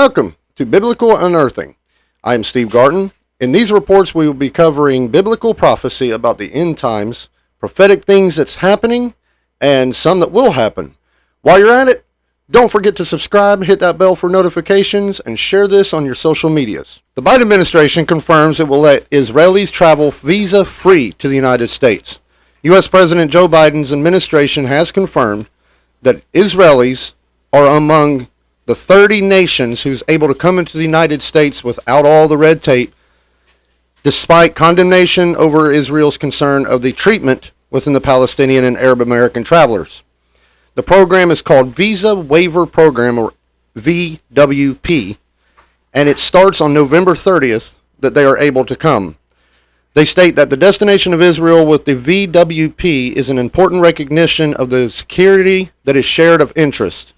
Welcome to Biblical Unearthing. I am Steve Gartin. In these reports, we will be covering biblical prophecy about the end times, prophetic things that's happening, and some that will happen. While you're at it, don't forget to subscribe, hit that bell for notifications, and share this on your social medias. The Biden administration confirms it will let Israelis travel visa-free to the United States. U.S. President Joe Biden's administration has confirmed that Israelis are among the 30 nations who's able to come into the United States without all the red tape, despite condemnation over Israel's concern of the treatment within the Palestinian and Arab American travelers. The program is called Visa Waiver Program, or VWP, and it starts on November 30th that they are able to come. They state that the destination of Israel with the VWP is an important recognition of the security that is shared of interest.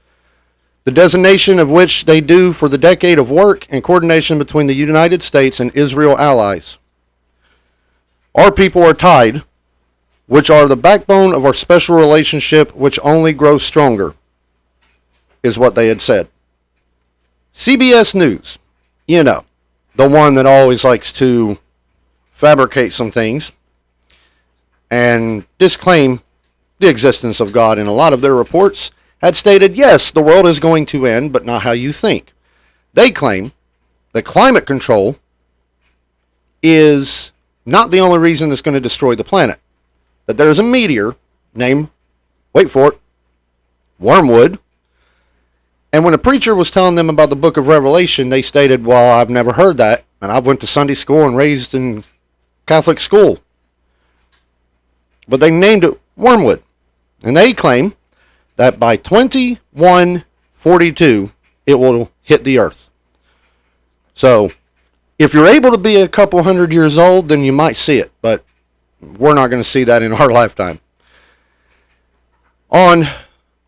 The designation of which they do for the decade of work and coordination between the United States and Israel allies. Our people are tied, which are the backbone of our special relationship, which only grows stronger, is what they had said. CBS News, you know, the one that always likes to fabricate some things and disclaim the existence of God in a lot of their reports, had stated, yes, the world is going to end, but not how you think. They claim that climate control is not the only reason that's going to destroy the planet. That there's a meteor named, wait for it, Wormwood. And when a preacher was telling them about the book of Revelation, they stated, well, I've never heard that, and I went to Sunday school and raised in Catholic school. But they named it Wormwood. And they claim that by 2142, it will hit the earth. So, if you're able to be a couple hundred years old, then you might see it, but we're not going to see that in our lifetime. On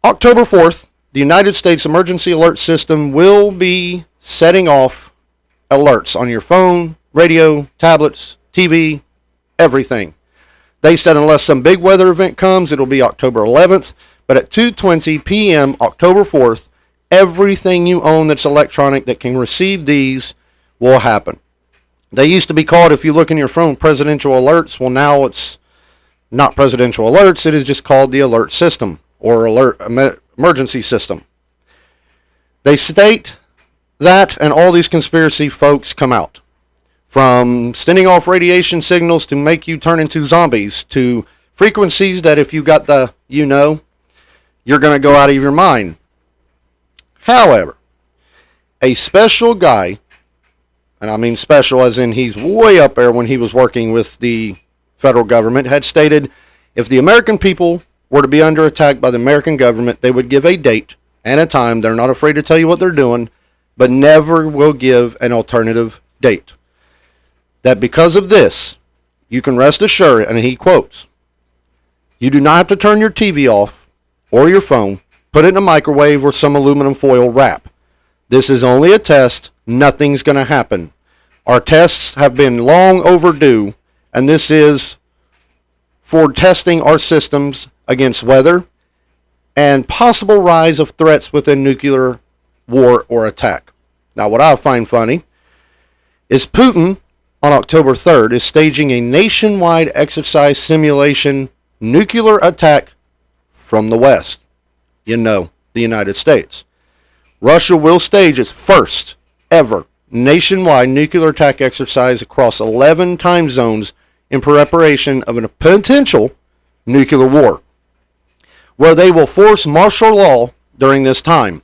October 4th, the United States Emergency Alert System will be setting off alerts on your phone, radio, tablets, TV, everything. They said unless some big weather event comes, it'll be October 11th. But at 2:20 p.m. October 4th, everything you own that's electronic that can receive these will happen. They used to be called, if you look in your phone, presidential alerts. Well, now it's not presidential alerts. It is just called the alert system or alert emergency system. They state that, and all these conspiracy folks come out. From sending off radiation signals to make you turn into zombies, to frequencies that if you got the, you're going to go out of your mind. However, a special guy, and I mean special as in he's way up there when he was working with the federal government, had stated if the American people were to be under attack by the American government, they would give a date and a time. They're not afraid to tell you what they're doing, but never will give an alternative date. That because of this, you can rest assured, and he quotes, you do not have to turn your TV off or your phone, put it in a microwave or some aluminum foil wrap. This is only a test. Nothing's going to happen. Our tests have been long overdue, and this is for testing our systems against weather and possible rise of threats within nuclear war or attack. Now, what I find funny is Putin, on October 3rd, is staging a nationwide exercise simulation nuclear attack from the West, the United States. Russia will stage its first ever nationwide nuclear attack exercise across 11 time zones in preparation of a potential nuclear war, where they will force martial law during this time.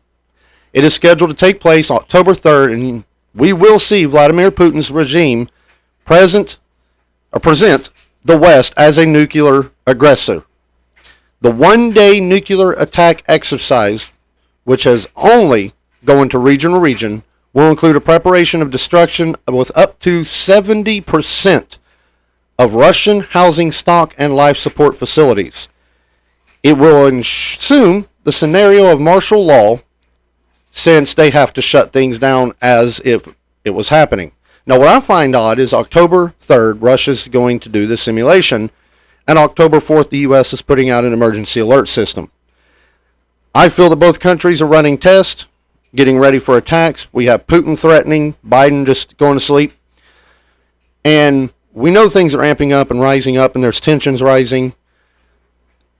It is scheduled to take place October 3rd, and we will see Vladimir Putin's regime present the West as a nuclear aggressor. The one-day nuclear attack exercise, which has only gone to region, will include a preparation of destruction with up to 70% of Russian housing stock and life support facilities. It will assume the scenario of martial law, since they have to shut things down as if it was happening. Now, what I find odd is October 3rd, Russia's going to do the simulation, and October 4th, the U.S. is putting out an emergency alert system. I feel that both countries are running tests. getting ready for attacks. We have Putin threatening, Biden just going to sleep. And we know things are amping up and rising up, and there's tensions rising.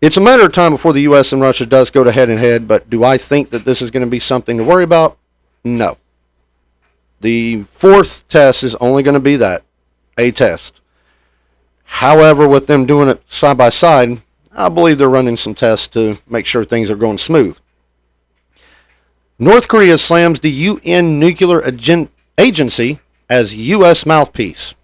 It's a matter of time before the U.S. and Russia does go to head-and-head, but do I think that this is going to be something to worry about? No. The fourth test is only going to be that, a test. However, with them doing it side by side, I believe they're running some tests to make sure things are going smooth. North Korea slams the UN nuclear agency as U.S. mouthpiece.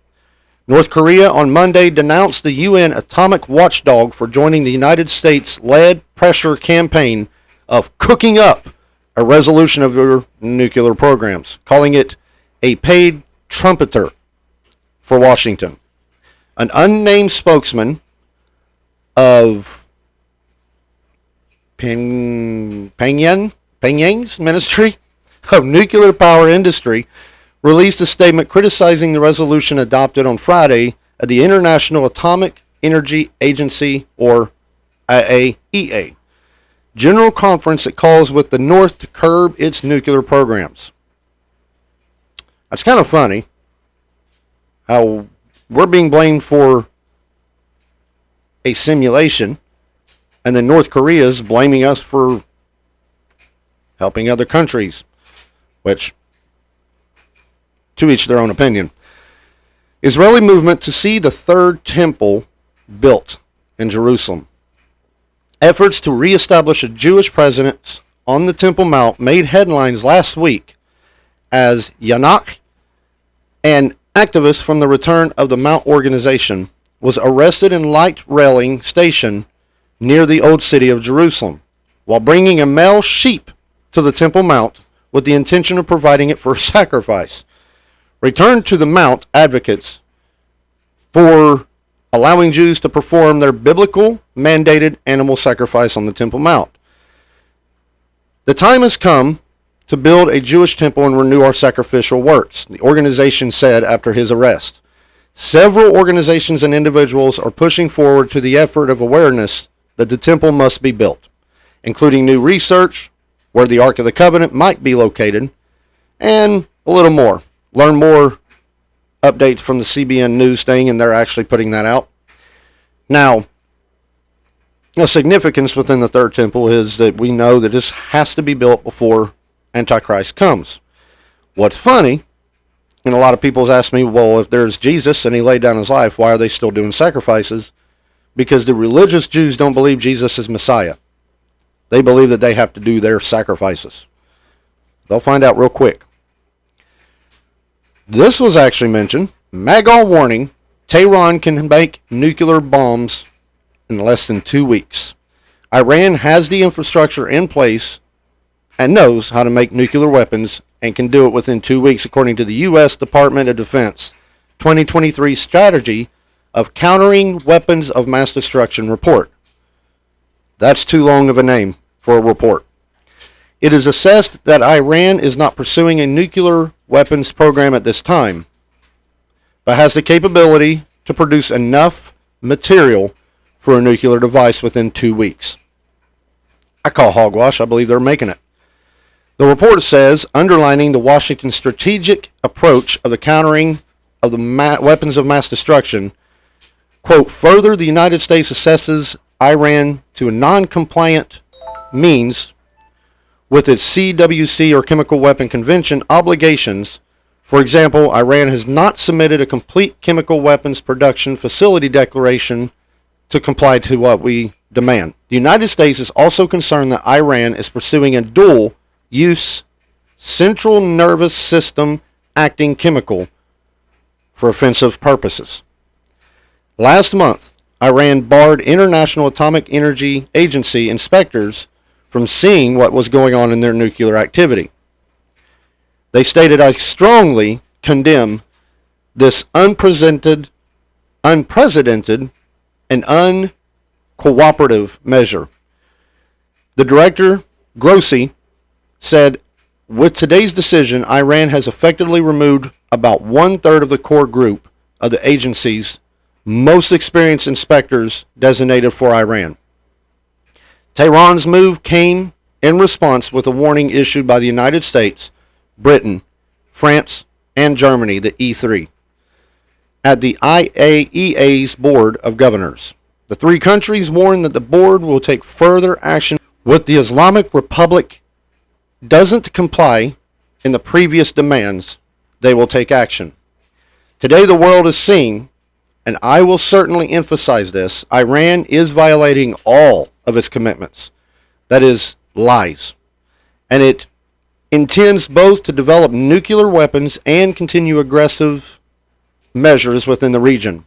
North Korea on Monday denounced the UN atomic watchdog for joining the United States-led pressure campaign of cooking up a resolution of their nuclear programs, calling it a paid trumpeter for Washington. An unnamed spokesman of Pyongyang's Ministry of Nuclear Power Industry released a statement criticizing the resolution adopted on Friday at the International Atomic Energy Agency, or IAEA, General Conference that calls with the North to curb its nuclear programs. That's kind of funny how we're being blamed for a simulation, and then North Korea is blaming us for helping other countries, which, to each their own opinion. Israeli movement to see the third temple built in Jerusalem. Efforts to reestablish a Jewish presence on the Temple Mount made headlines last week as Yanach, an activist from the Return of the Mount organization, was arrested in light railing station near the Old City of Jerusalem while bringing a male sheep to the Temple Mount with the intention of providing it for sacrifice. Return to the Mount advocates for allowing Jews to perform their biblical mandated animal sacrifice on the Temple Mount. The time has come to build a Jewish temple and renew our sacrificial works, the organization said after his arrest. Several organizations and individuals are pushing forward to the effort of awareness that the temple must be built, including new research, where the Ark of the Covenant might be located, and a little more. Learn more updates from the CBN News thing, and they're actually putting that out. Now, the significance within the third temple is that we know that this has to be built before Antichrist comes. What's funny, and a lot of people ask me, well, if there's Jesus and he laid down his life, why are they still doing sacrifices? Because the religious Jews don't believe Jesus is Messiah. They believe that they have to do their sacrifices. They'll find out real quick. This was actually mentioned. Magal warning, Tehran can make nuclear bombs in less than 2 weeks. Iran has the infrastructure in place and knows how to make nuclear weapons and can do it within 2 weeks, according to the U.S. Department of Defense 2023 Strategy of Countering Weapons of Mass Destruction report. That's too long of a name for a report. It is assessed that Iran is not pursuing a nuclear weapons program at this time, but has the capability to produce enough material for a nuclear device within 2 weeks. I call hogwash. I believe they're making it. The report says, underlining the Washington strategic approach of the countering of the weapons of mass destruction, quote, further, the United States assesses Iran to a non-compliant means with its CWC or Chemical Weapon Convention obligations. For example, Iran has not submitted a complete chemical weapons production facility declaration to comply to what we demand. The United States is also concerned that Iran is pursuing a dual-use central nervous system acting chemical for offensive purposes. Last month, Iran barred International Atomic Energy Agency inspectors from seeing what was going on in their nuclear activity. They stated, I strongly condemn this unprecedented and uncooperative measure. The director, Grossi, said, with today's decision, Iran has effectively removed about 1/3 of the core group of the agency's most experienced inspectors designated for Iran. Tehran's move came in response with a warning issued by the United States, Britain, France, and Germany, the E3, at the IAEA's Board of Governors. The three countries warn that the board will take further action if the Islamic Republic doesn't comply in the previous demands. They will take action. Today the world is seeing, and I will certainly emphasize this, Iran is violating all of its commitments. That is, lies. And it intends both to develop nuclear weapons and continue aggressive measures within the region.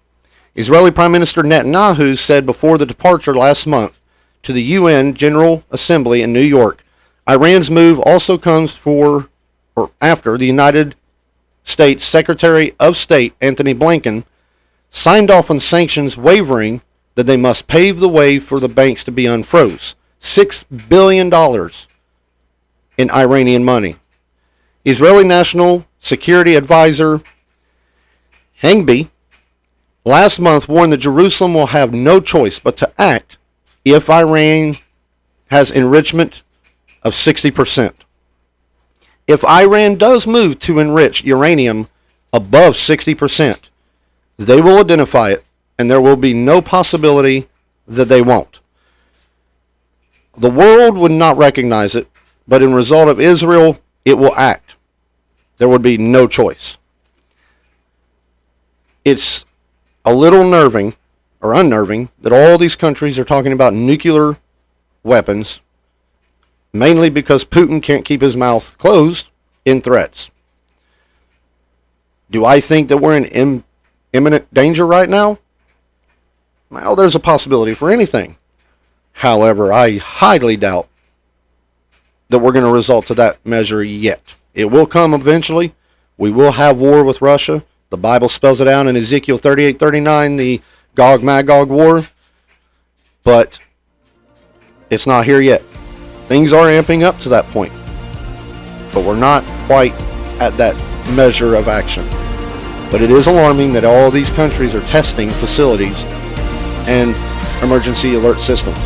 Israeli Prime Minister Netanyahu said before the departure last month to the UN General Assembly in New York, Iran's move also comes after the United States Secretary of State Anthony Blinken signed off on sanctions, wavering that they must pave the way for the banks to be unfroze. $6 billion in Iranian money. Israeli National Security Advisor Hangbi last month warned that Jerusalem will have no choice but to act if Iran has enrichment of 60%. If Iran does move to enrich uranium above 60%, they will identify it, and there will be no possibility that they won't. The world would not recognize it, but in result of Israel, it will act. There would be no choice. It's a little unnerving that all these countries are talking about nuclear weapons, mainly because Putin can't keep his mouth closed in threats. Do I think that we're in imminent danger right now? Well, there's a possibility for anything. However, I highly doubt that we're going to resort to that measure yet. It will come eventually. We will have war with Russia. The Bible spells it out in Ezekiel 38:39, the Gog-Magog war. But it's not here yet. Things are amping up to that point. But we're not quite at that measure of action. But it is alarming that all these countries are testing facilities and emergency alert systems.